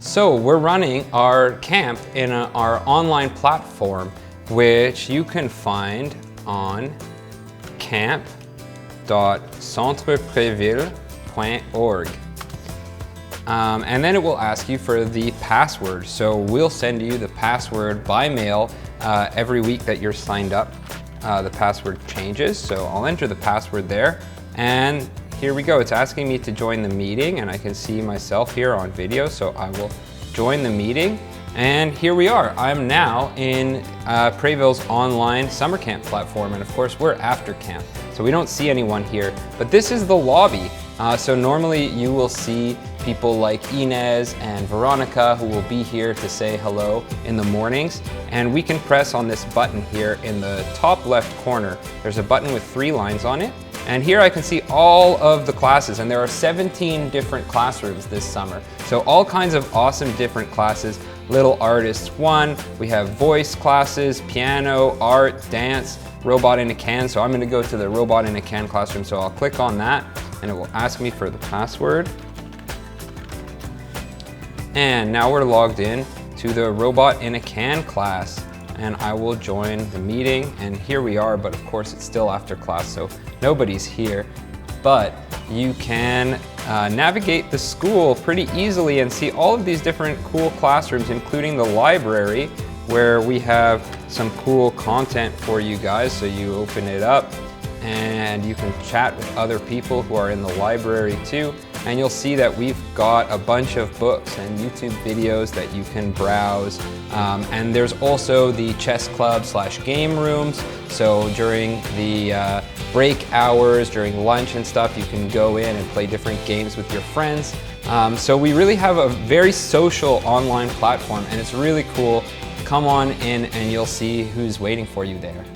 So we're running our camp in our online platform, which you can find on camp.centrepréville.org. And then it will ask you for the password. So we'll send you the password by mail every week that you're signed up. The password changes, so I'll enter the password there. And here we go, it's asking me to join the meeting, and I can see myself here on video, so I will join the meeting. And here we are, I'm now in Préville's online summer camp platform, and of course we're after camp, so we don't see anyone here, but this is the lobby. So normally you will see people like Inez and Veronica who will be here to say hello in the mornings, and we can press on this button here in the top left corner. There's a button with 3 lines on it, and here I can see all of the classes, and there are 17 different classrooms this summer. So all kinds of awesome different classes. Little Artists 1, we have voice classes, piano, art, dance, robot in a can. So I'm going to go to the robot in a can classroom, so I'll click on that and it will ask me for the password. And now we're logged in to the robot in a can class, and I will join the meeting, and here we are, but of course it's still after class, so nobody's here. But you can navigate the school pretty easily and see all of these different cool classrooms, including the library, where we have some cool content for you guys. So you open it up and you can chat with other people who are in the library too. And you'll see that we've got a bunch of books and YouTube videos that you can browse. And there's also the chess club / game rooms. So during the break hours, during lunch and stuff, you can go in and play different games with your friends. So we really have a very social online platform, and it's really cool. Come on in and you'll see who's waiting for you there.